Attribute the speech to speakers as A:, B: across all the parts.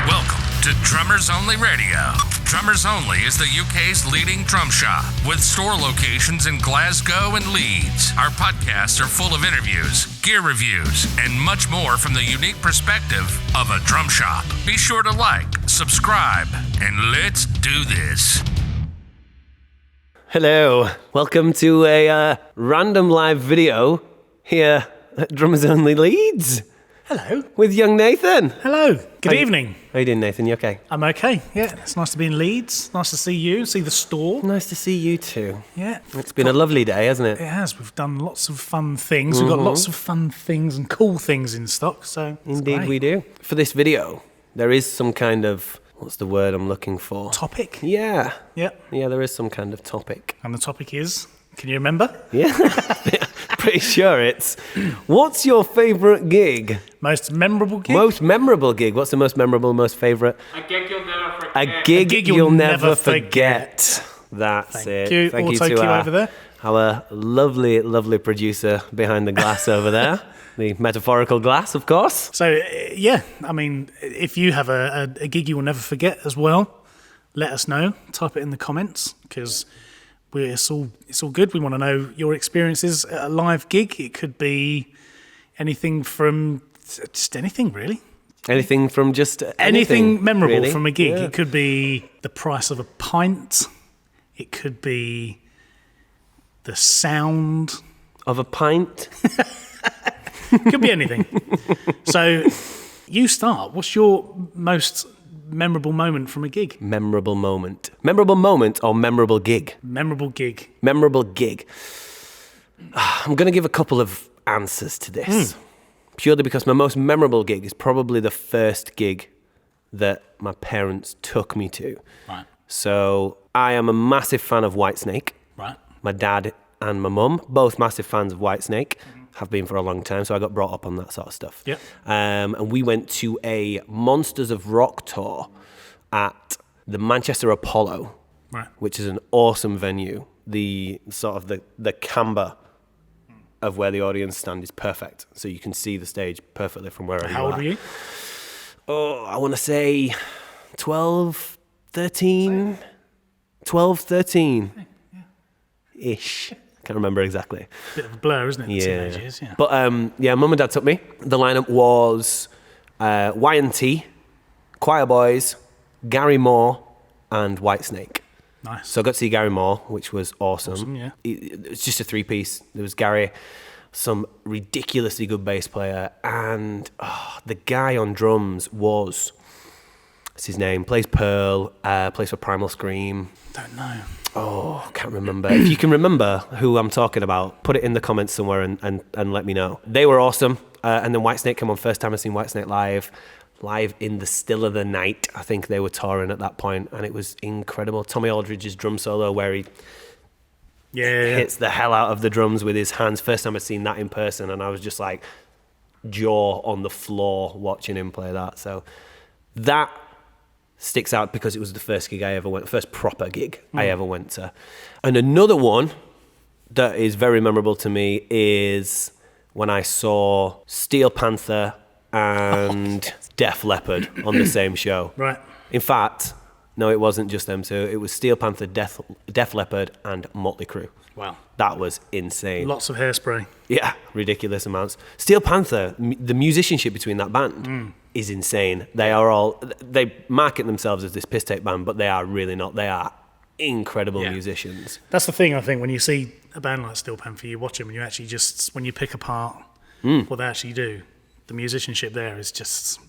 A: Welcome to Drummers Only Radio. Drummers Only is the UK's leading drum shop with store locations in Glasgow and Leeds. Our podcasts are full of interviews, gear reviews, and much more from the unique perspective of a drum shop. Be sure to like, subscribe, and let's do this.
B: Hello, welcome to a random live video here at Drummers Only Leeds.
C: Hello.
B: With young Nathan.
C: Hello. Good evening.
B: How you doing, Nathan? You okay?
C: I'm okay. Yeah, it's nice to be in Leeds. Nice to see you, see the store.
B: Nice to see you too.
C: Yeah.
B: It's been a lovely day, hasn't it?
C: It has. We've done lots of fun things. We've got lots of fun things and cool things in stock, so
B: Indeed
C: great.
B: we do. For this video, there is some kind of, what's the word I'm looking for?
C: Topic?
B: Yeah.
C: Yeah.
B: Yeah, there is some kind of topic.
C: And the topic is, can you remember?
B: Yeah. Pretty sure it's, what's your favourite gig?
C: Most memorable gig?
B: Most memorable gig. What's the most memorable, most favourite?
D: A gig you'll never forget.
B: A gig you'll never forget. That's it.
C: You.
B: Thank
C: We'll
B: you
C: take
B: to
C: you over there.
B: our lovely, lovely producer behind the glass over there. The metaphorical glass, of course.
C: So, yeah, I mean, if you have a gig you will never forget as well, let us know. Type it in the comments, because it's all good. We want to know your experiences at a live gig. It could be anything from just anything, really.
B: Anything from just
C: Anything memorable
B: really.
C: from a gig.
B: Yeah.
C: It could be the price of a pint. It could be the sound.
B: Of a pint.
C: It could be anything. So you start. What's your most memorable moment from a gig?
B: Memorable moment. Memorable moment or memorable gig?
C: Memorable gig.
B: Memorable gig. I'm going to give a couple of answers to this. Purely because my most memorable gig is probably the first gig that my parents took me to.
C: Right.
B: So I am a massive fan of Whitesnake.
C: Right.
B: My dad and my mum, both massive fans of Whitesnake, have been for a long time, so I got brought up on that sort of stuff.
C: Yep.
B: And we went to a Monsters of Rock tour at the Manchester Apollo,
C: Right.
B: which is an awesome venue. The sort of the camber of where the audience stand is perfect, so you can see the stage perfectly from wherever you are.
C: How old were you?
B: Oh, I want to say 12, 13. 12, 13-ish. Can't remember exactly.
C: Bit of a blur, isn't it? The
B: Yeah.
C: teenage years, yeah.
B: But yeah, mum and dad took me. The lineup was Y&T, Choir Boys, Gary Moore, and Whitesnake.
C: Nice.
B: So I got to see Gary Moore, which was awesome.
C: Awesome, yeah.
B: It's just a three-piece. There was Gary, some ridiculously good bass player, and the guy on drums was, what's his name? Plays Pearl, plays for Primal Scream.
C: Don't know.
B: Oh, can't remember. If you can remember who I'm talking about, put it in the comments somewhere and let me know. They were awesome. And then Whitesnake came on. First time I've seen Whitesnake live in the still of the night. I think they were touring at that point, and it was incredible. Tommy Aldridge's drum solo where he hits the hell out of the drums with his hands. First time I'd seen that in person, and I was just like jaw on the floor watching him play that. So that sticks out because it was the first gig I ever went, first proper gig I ever went to. And another one that is very memorable to me is when I saw Steel Panther and Def Leppard on the same show.
C: Right.
B: In fact, no, it wasn't just them two. It was Steel Panther, Def Leppard, and Motley Crue.
C: Wow.
B: That was insane.
C: Lots of hairspray.
B: Yeah, ridiculous amounts. Steel Panther, the musicianship between that band is insane. They market themselves as this piss take band, but they are really not. They are incredible musicians.
C: That's the thing, I think, when you see a band like Steel Panther, you watch them and you actually just, when you pick apart what they actually do, the musicianship there is just,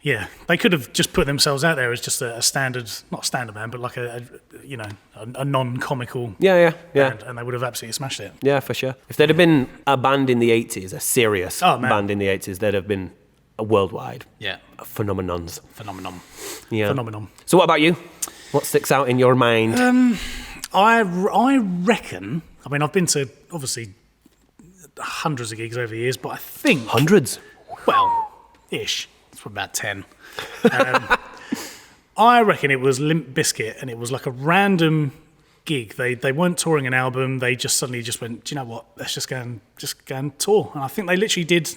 C: they could have just put themselves out there as just a standard, not standard band, but like a non-comical
B: Yeah.
C: band, and they would have absolutely smashed it.
B: Yeah, for sure. If there'd have been a band in the 80s, a serious band in the 80s, they'd have been a worldwide phenomenons.
C: Phenomenon.
B: Yeah.
C: Phenomenon.
B: So what about you? What sticks out in your mind?
C: I reckon, I mean, I've been to, obviously, hundreds of gigs over the years, but I think...
B: Hundreds?
C: Well, ish. It's probably about 10. I reckon it was Limp Bizkit, and it was like a random gig. They weren't touring an album. They just suddenly just went, do you know what? Let's just go and tour. And I think they literally did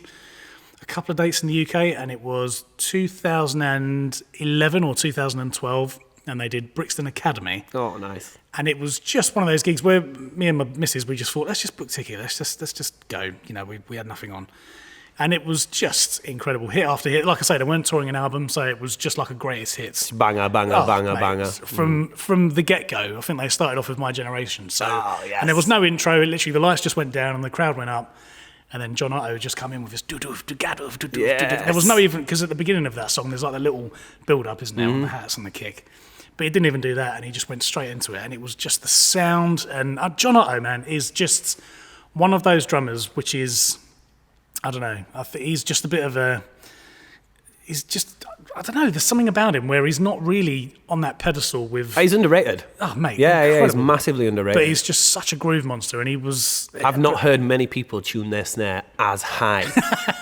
C: a couple of dates in the UK, and it was 2011 or 2012, and they did Brixton Academy.
B: Oh, nice.
C: And it was just one of those gigs where me and my missus, we just thought, let's just book ticket, let's just go. You know, we had nothing on. And it was just incredible, hit after hit. Like I say, they weren't touring an album, so it was just like a greatest hits.
B: Banger, banger, banger,
C: mate,
B: banger.
C: From the get-go, I think they started off with My Generation. So,
B: yes.
C: And there was no intro, literally the lights just went down and the crowd went up. And then John Otto just come in with his do-doof, do-gadoof, do-doof,
B: Yes.
C: do-doof. There was no even, because at the beginning of that song, there's like the little build-up, isn't there, on the hats and the kick. But he didn't even do that, and he just went straight into it. And it was just the sound. And John Otto, man, is just one of those drummers which is, I don't know, I think he's just a bit of a, he's just, I don't know, there's something about him where he's not really on that pedestal with...
B: He's underrated.
C: Oh, mate,
B: Yeah, he's
C: incredible.
B: massively underrated.
C: But he's just such a groove monster, and he was...
B: I've not heard many people tune their snare as high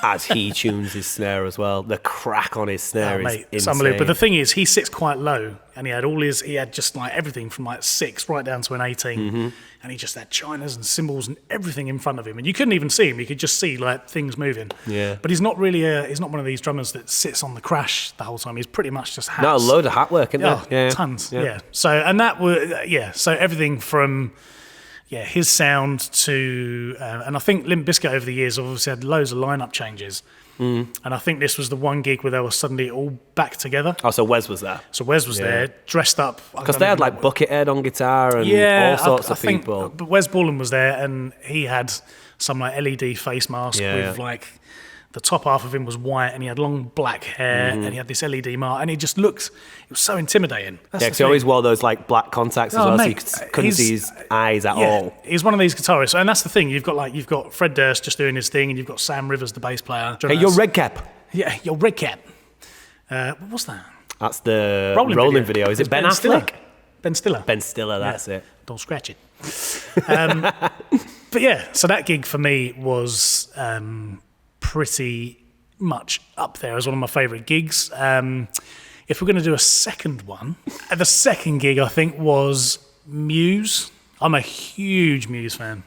B: as he tunes his snare as well. The crack on his snare is
C: mate, it's
B: insane.
C: unbelievable. But the thing is, he sits quite low, and he had just like everything from like 6 right down to an 18, and he just had chinas and cymbals and everything in front of him, and you couldn't even see him. You could just see like things moving.
B: Yeah.
C: But he's not really he's not one of these drummers that sits on the crash the whole time. He's pretty much just hats.
B: No, a load of hat work, isn't
C: Oh,
B: there? Yeah.
C: tons. Yeah. So and that was So everything from his sound to and I think Limp Bizkit over the years obviously had loads of lineup changes. And I think this was the one gig where they were suddenly all back together.
B: Oh, so Wes was there.
C: So Wes was there, dressed up.
B: Because they had like Buckethead on guitar and all sorts of people.
C: But Wes Borland was there, and he had some like LED face mask with like the top half of him was white, and he had long black hair, and he had this LED mark, and he just looked. It was so intimidating. That's
B: Yeah, because he always wore those like black contacts as well,
C: mate,
B: so you couldn't see his eyes at all.
C: He's one of these guitarists, and that's the thing. You've got Fred Durst just doing his thing, and you've got Sam Rivers, the bass player.
B: Hey, your red cap.
C: Yeah, your red cap. What was that?
B: That's the rolling video. Is it Ben Affleck?
C: Stiller. Ben Stiller.
B: Ben Stiller, that's it.
C: Don't scratch it. But yeah, so that gig for me was pretty much up there as one of my favourite gigs. If we're going to do a second one, the second gig I think was Muse. I'm a huge Muse fan.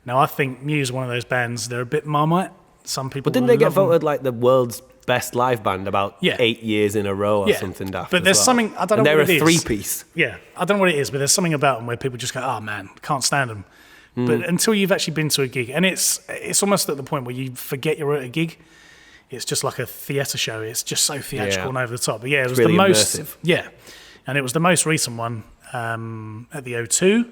C: Now I think Muse are one of those bands, they're a bit Marmite. Some people
B: But didn't they get
C: love them.
B: voted like the world's best live band about 8 years in a row or something daft?
C: But there's something, I don't know
B: and
C: what it
B: they're
C: is.
B: a three-piece.
C: Yeah, I don't know what it is, but there's something about them where people just go, oh man, can't stand them. But until you've actually been to a gig, and it's almost at the point where you forget you're at a gig. It's just like a theatre show. It's just so theatrical and over the top. But yeah, it was
B: really
C: the most.
B: immersive.
C: Yeah, and it was the most recent one at the O2.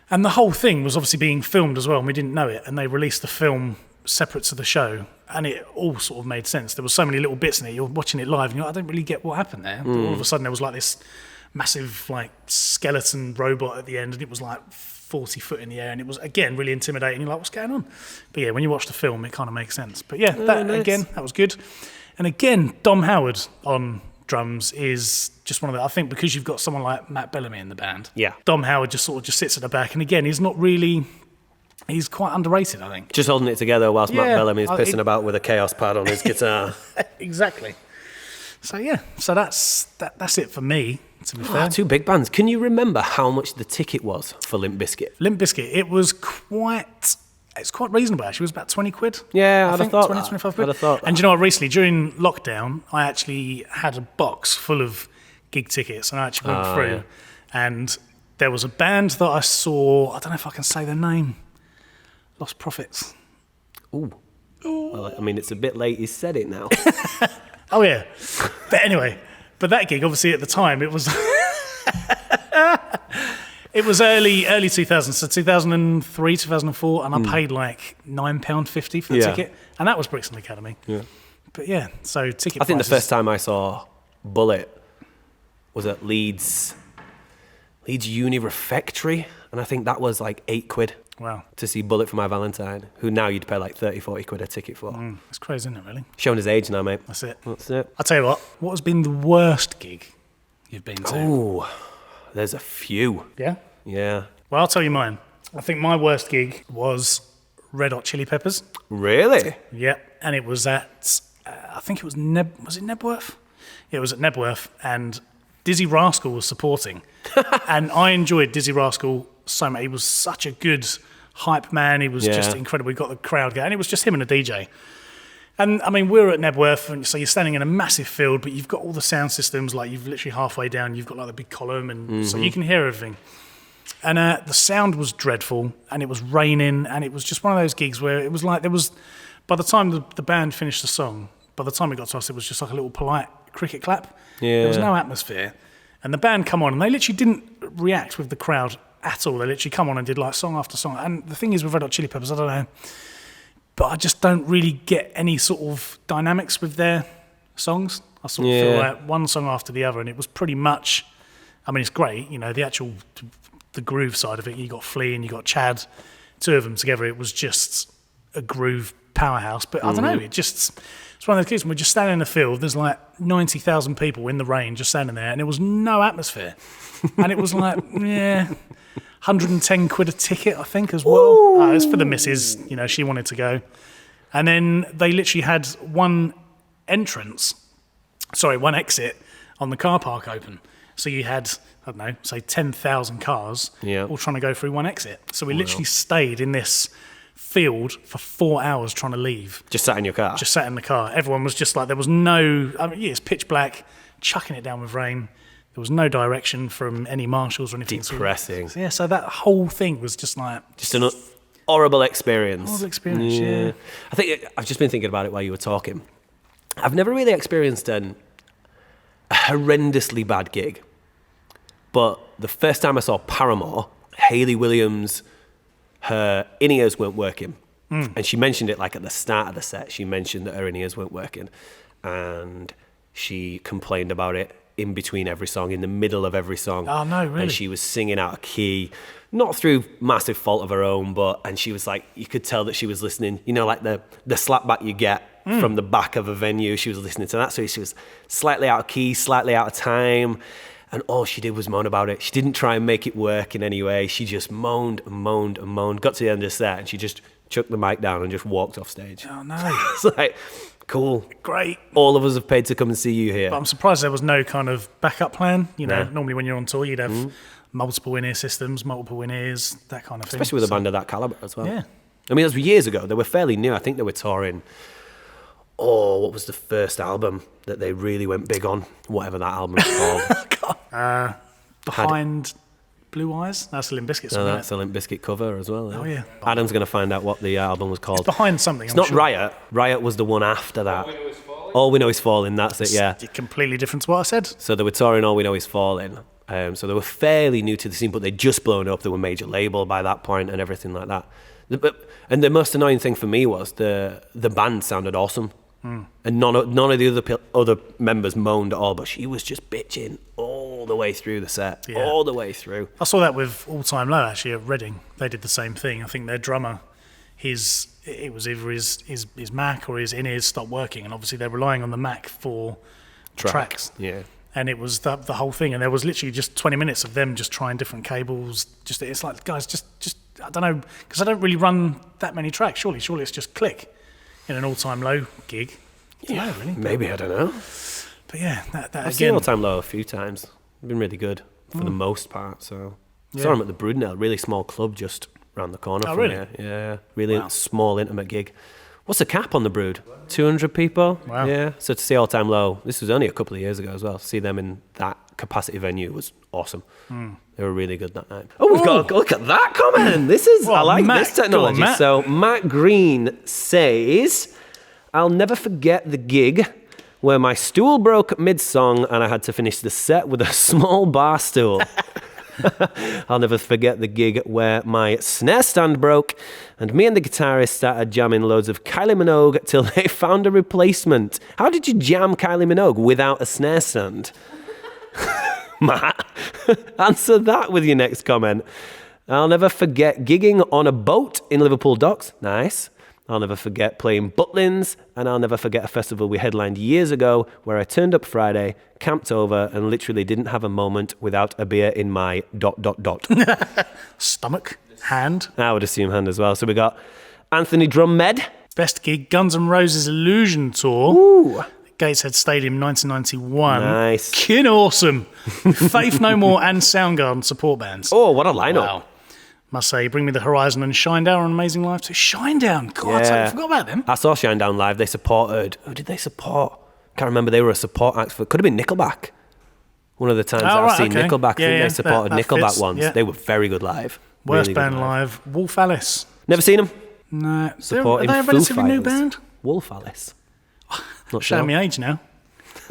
C: And the whole thing was obviously being filmed as well, and we didn't know it. And they released the film separate to the show, and it all sort of made sense. There was so many little bits in it. You're watching it live, and you're like, I don't really get what happened there. But all of a sudden, there was like this massive like skeleton robot at the end, and it was like 40 foot in the air, and it was again really intimidating. You're like, what's going on? But yeah, when you watch the film, it kind of makes sense. But yeah, that was good. And again, Dom Howard on drums is just one of the, I think because you've got someone like Matt Bellamy in the band. Yeah, Dom Howard just sits at the back, and again, he's quite underrated, I think.
B: Just holding it together whilst Matt Bellamy's pissing about with a chaos pad on his guitar.
C: Exactly. So yeah, that's it for me. To be fair,
B: 2 big bands. Can you remember how much the ticket was for Limp Bizkit?
C: Limp Bizkit, it's quite reasonable actually. It was about 20 quid.
B: Yeah,
C: I
B: I'd
C: think
B: have thought
C: 20,
B: that.
C: 25 quid.
B: I'd have thought
C: And
B: that.
C: you know what, recently during lockdown, I actually had a box full of gig tickets, and I actually went through, and there was a band that I saw, I don't know if I can say their name, Lost Prophets.
B: Ooh. Well, I mean, it's a bit late. He's said it now.
C: Oh yeah. But anyway, that gig, obviously at the time, it was it was early 2000s, so 2003, 2004, and I paid like £9.50 for the ticket, and that was Brixton Academy. Yeah. But yeah, so ticket
B: I think the
C: prices-
B: first time I saw Bullet was at Leeds Uni Refectory, and I think that was like 8 quid.
C: Wow.
B: To see Bullet for My Valentine, who now you'd pay like 30, 40 quid a ticket for.
C: It's crazy, isn't it, really?
B: Showing his age now, mate.
C: That's it.
B: That's it.
C: I'll tell you what has been the worst gig you've been to?
B: Ooh, there's a few.
C: Yeah?
B: Yeah.
C: Well, I'll tell you mine. I think my worst gig was Red Hot Chili Peppers.
B: Really?
C: Yeah, and it was at, I think it was was it Nebworth? Yeah, it was at Nebworth, and Dizzy Rascal was supporting. And I enjoyed Dizzy Rascal so much. He was such a good hype man. He was just incredible. He got the crowd going. And it was just him and a DJ. And I mean, we're at Nebworth, and so you're standing in a massive field, but you've got all the sound systems, like you've literally halfway down, you've got like the big column, and so you can hear everything. And the sound was dreadful, and it was raining, and it was just one of those gigs where it was like by the time the band finished the song, by the time it got to us, it was just like a little polite cricket clap.
B: Yeah.
C: There was no atmosphere. And the band come on, and they literally didn't react with the crowd at all. They literally come on and did like song after song. And the thing is with Red Hot Chili Peppers, I don't know, but I just don't really get any sort of dynamics with their songs. I sort of feel like one song after the other, and it was pretty much, I mean, it's great, the groove side of it. You got Flea and you got Chad, two of them together. It was just a groove powerhouse. But I don't know, it's one of those cases when we're just standing in the field, there's like 90,000 people in the rain just standing there, and there was no atmosphere. And it was like, 110 quid a ticket, I think, as well. It was for the missus, she wanted to go. And then they literally had one exit on the car park open. So you had, I don't know, say 10,000 cars all trying to go through one exit. So we literally stayed in this field for 4 hours trying to leave.
B: Just sat in your car?
C: Just sat in the car. Everyone was just like, there was no, it's pitch black, chucking it down with rain. There was no direction from any marshals or anything.
B: Depressing.
C: So that whole thing was just like...
B: Just an horrible experience.
C: Horrible experience, yeah.
B: I think I've just been thinking about it while you were talking. I've never really experienced a horrendously bad gig. But the first time I saw Paramore, Hayley Williams, her in-ears weren't working. And she mentioned it like at the start of the set. She mentioned that her in-ears weren't working. And she complained about it in between every song, in the middle of every song.
C: Oh, no, really?
B: And she was singing out of key, not through massive fault of her own, and she was like, you could tell that she was listening, like the slapback you get from the back of a venue. She was listening to that. So she was slightly out of key, slightly out of time. And all she did was moan about it. She didn't try and make it work in any way. She just moaned and moaned and moaned. Got to the end of the set, and she just chucked the mic down and just walked off stage.
C: Oh, no.
B: It's like, cool.
C: Great.
B: All of us have paid to come and see you here.
C: But I'm surprised there was no kind of backup plan. Normally when you're on tour, you'd have multiple in-ear systems, multiple in-ears, that kind of thing.
B: Especially with a band of that caliber as well.
C: Yeah.
B: I mean, it was years ago. They were fairly new. I think they were touring... what was the first album that they really went big on? Whatever that album was called.
C: Behind Blue Eyes? That's a Limp Bizkit song.
B: No, that's a Limp Bizkit cover as well.
C: Oh, yeah.
B: Adam's going to find out what the album was called.
C: It's behind something,
B: It's
C: I'm
B: not
C: sure.
B: Riot. Riot was the one after that. All We Know Is Falling, that's it, yeah.
C: It's completely different to what I said.
B: So they were touring All We Know Is Falling. So they were fairly new to the scene, but they'd just blown up. They were a major label by that point and everything like that. And the most annoying thing for me was the band sounded awesome. And none of the other members moaned at all, but she was just bitching all the way through the set, all the way through.
C: I saw that with All Time Low, actually, at Reading. They did the same thing. I think their drummer, it was either his Mac or his in-ears stopped working, and obviously they're relying on the Mac for tracks.
B: Yeah.
C: And it was the whole thing, and there was literally just 20 minutes of them just trying different cables. It's like, guys, just I don't know, because I don't really run that many tracks. Surely it's just click. In an All-Time Low gig.
B: Yeah, really. Maybe, I don't know.
C: But yeah, that
B: I've seen All-Time Low a few times. They've been really good for the most part. So saw them at the Broodnell, really small club just around the corner from
C: really?
B: here. Yeah, really small, intimate gig. What's the cap on the Brood? 200 people?
C: Wow.
B: Yeah, so to see All-Time Low, this was only a couple of years ago as well. To see them in that capacity venue was awesome. They were really good that night. Oh, we've got to look at that comment. This is, I like
C: Matt,
B: this technology.
C: go on, Matt.
B: So Matt Green says, I'll never forget the gig where my stool broke mid-song and I had to finish the set with a small bar stool. I'll never forget the gig where my snare stand broke and me and the guitarist started jamming loads of Kylie Minogue till they found a replacement. How did you jam Kylie Minogue without a snare stand? Matt, answer that with your next comment. I'll never forget gigging on a boat in Liverpool docks. Nice. I'll never forget playing Butlins, and I'll never forget a festival we headlined years ago where I turned up Friday, camped over, and literally didn't have a moment without a beer in my ...
C: Stomach, hand.
B: I would assume hand as well. So we got Anthony Drummed.
C: Best gig, Guns N' Roses Illusion Tour.
B: Ooh.
C: Gateshead Stadium, 1991.
B: Nice.
C: Kin awesome. Faith No More and Soundgarden support bands.
B: Oh, what a lineup.
C: Wow. Must say, Bring Me the Horizon and Shinedown are amazing live too. Shinedown, God, I totally forgot about them.
B: I saw Shinedown live. They supported. Who did they support? Can't remember. They were a support act for. Could have been Nickelback. One of the times I've seen Nickelback. I think they supported Nickelback fits, once. Yeah. They were very good live.
C: Worst
B: really
C: band live. Wolf Alice.
B: Never seen them.
C: No.
B: Supporting
C: are they a relatively new band?
B: Wolf Alice. Not
C: Showing
B: sure.
C: me age now.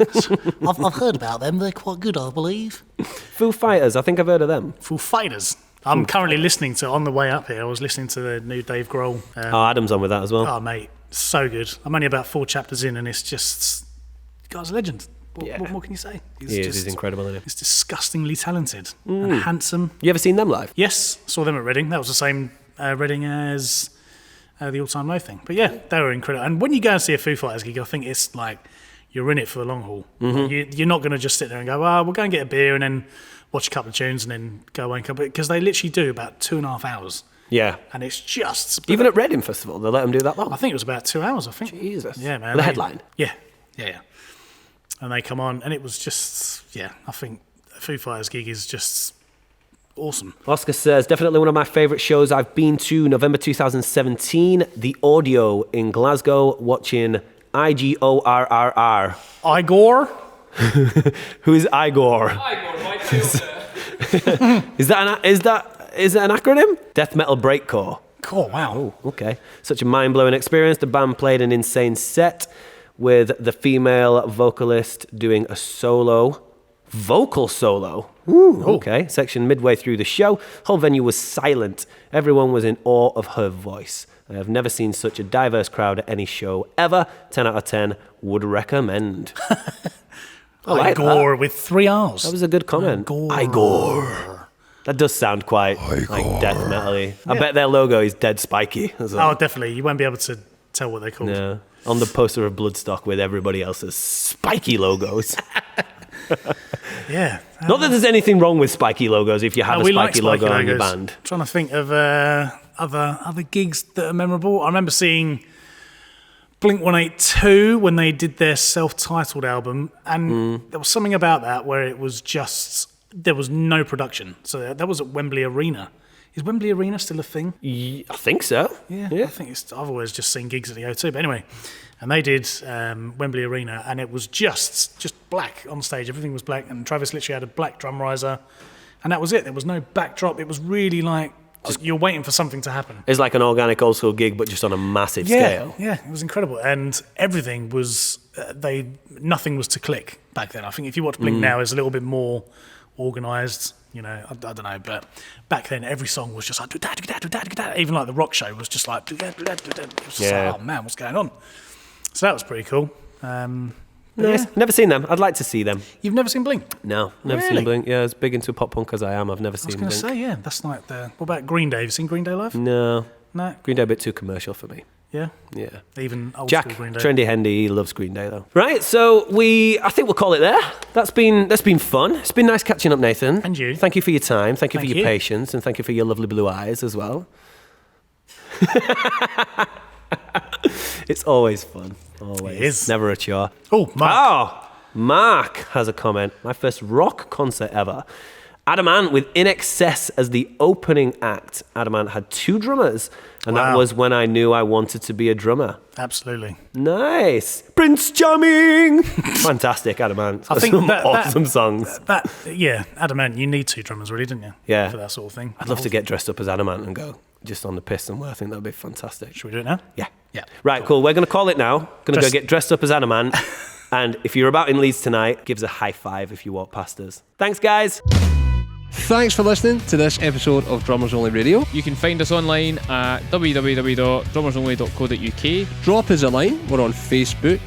D: I've heard about them. They're quite good, I believe.
B: Foo Fighters. I think I've heard of them.
C: Foo Fighters. I'm currently listening to, on the way up here, I was listening to the new Dave Grohl.
B: Adam's on with that as well.
C: Oh, mate, so good. I'm only about 4 chapters in, and it's just, the guy's a legend. What more can you say?
B: He's incredible, isn't he?
C: He's disgustingly talented and handsome.
B: You ever seen them live?
C: Yes, saw them at Reading. That was the same Reading as the All Time Low thing. But yeah, they were incredible. And when you go and see a Foo Fighters gig, I think it's like you're in it for the long haul. Mm-hmm. You're not going to just sit there and go, well, we'll go and get a beer and then watch a couple of tunes and then go away and come, because they literally do about 2.5 hours.
B: Yeah.
C: And it's just...
B: Even at Reading Festival, they let them do that long?
C: I think it was about 2 hours, I think.
B: Jesus.
C: Yeah, man.
B: The headline?
C: Yeah. And they come on, and it was just, I think a Foo Fighters gig is just awesome.
B: Oscar says, definitely one of my favourite shows I've been to, November 2017, The Audio in Glasgow, watching IGORRR.
C: Igor?
B: Who is Igor?
E: Igor, my fielder.
B: Is that an acronym? Death Metal Breakcore.
C: Cool, wow.
B: Oh, okay. Such a mind-blowing experience. The band played an insane set with the female vocalist doing a vocal solo. Ooh, okay. Section midway through the show. Whole venue was silent. Everyone was in awe of her voice. I have never seen such a diverse crowd at any show ever. 10 out of 10 would recommend.
C: Igor with 3 R's.
B: That was a good comment. Igor. That does sound quite like death metal-y. I bet their logo is dead spiky as well.
C: Oh, definitely. You won't be able to tell what they're called.
B: No. On the poster of Bloodstock with everybody else's spiky logos.
C: Yeah.
B: Not that there's anything wrong with spiky logos if you have a spiky logo on your band.
C: I'm trying to think of other gigs that are memorable. I remember seeing Blink-182 when they did their self-titled album, and there was something about that where it was just, there was no production. So that was at Wembley Arena. Is Wembley Arena still a thing?
B: I think so.
C: Yeah. I think I've always just seen gigs at the O2. But anyway, and they did Wembley Arena, and it was just black on stage. Everything was black, and Travis literally had a black drum riser, and that was it. There was no backdrop. It was really like you're waiting for something to happen.
B: It's like an organic old school gig, but just on a massive scale.
C: Yeah, it was incredible, and everything was nothing was to click back then. I think if you watch Blink now, it's a little bit more organised. You know, I don't know, but back then every song was just like even like the rock show was just like it was just like, oh man, what's going on? So that was pretty cool.
B: Nice.
C: Yeah.
B: Never seen them. I'd like to see them.
C: You've never seen Blink?
B: No, never
C: Really?
B: seen Blink. Yeah, as big into pop punk as I am, I've never seen
C: I was
B: Blink.
C: going to say, that's like what about Green Day? Have you seen Green Day live?
B: No.
C: No?
B: Green Day a bit too commercial for me.
C: Yeah?
B: Yeah.
C: Even old
B: Jack,
C: school Green Day?
B: Trendy Hendy, he loves Green Day though. Right, so I think we'll call it there. That's been fun. It's been nice catching up, Nathan.
C: And you.
B: Thank you for your time. Thank you for your
C: you.
B: patience, and thank you for your lovely blue eyes as well. It's always fun. Always.
C: It is.
B: Never a chore.
C: Oh, Mark.
B: Mark has a comment. My first rock concert ever. Adamant with In Excess as the opening act. Adamant had 2 drummers, and that was when I knew I wanted to be a drummer.
C: Absolutely.
B: Nice. Prince Charming. Fantastic, Adamant.
C: I think
B: some awesome songs.
C: Adamant, you need 2 drummers, really, didn't you?
B: Yeah.
C: For that sort of thing.
B: I'd love to get dressed up as Adamant and go just on the piss somewhere. I think that would be fantastic.
C: Should we do it now?
B: Yeah.
C: Yeah.
B: Right, cool. We're going to call it now. Going to go get dressed up as Adamant. And if you're about in Leeds tonight, give us a high five if you walk past us. Thanks, guys.
F: Thanks for listening to this episode of Drummers Only Radio.
E: You can find us online at www.drummersonly.co.uk.
F: Drop us a line. We're on Facebook,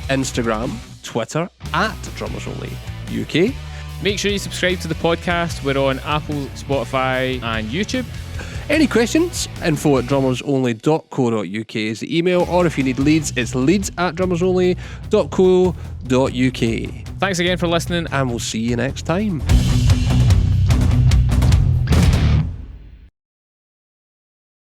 F: Instagram, Twitter, at Drummers Only UK.
E: Make sure you subscribe to the podcast. We're on Apple, Spotify and YouTube.
F: Any questions? info@drummersonly.co.uk is the email, or if you need leads, it's leads@drummersonly.co.uk.
E: Thanks again for listening.
F: And we'll see you next time.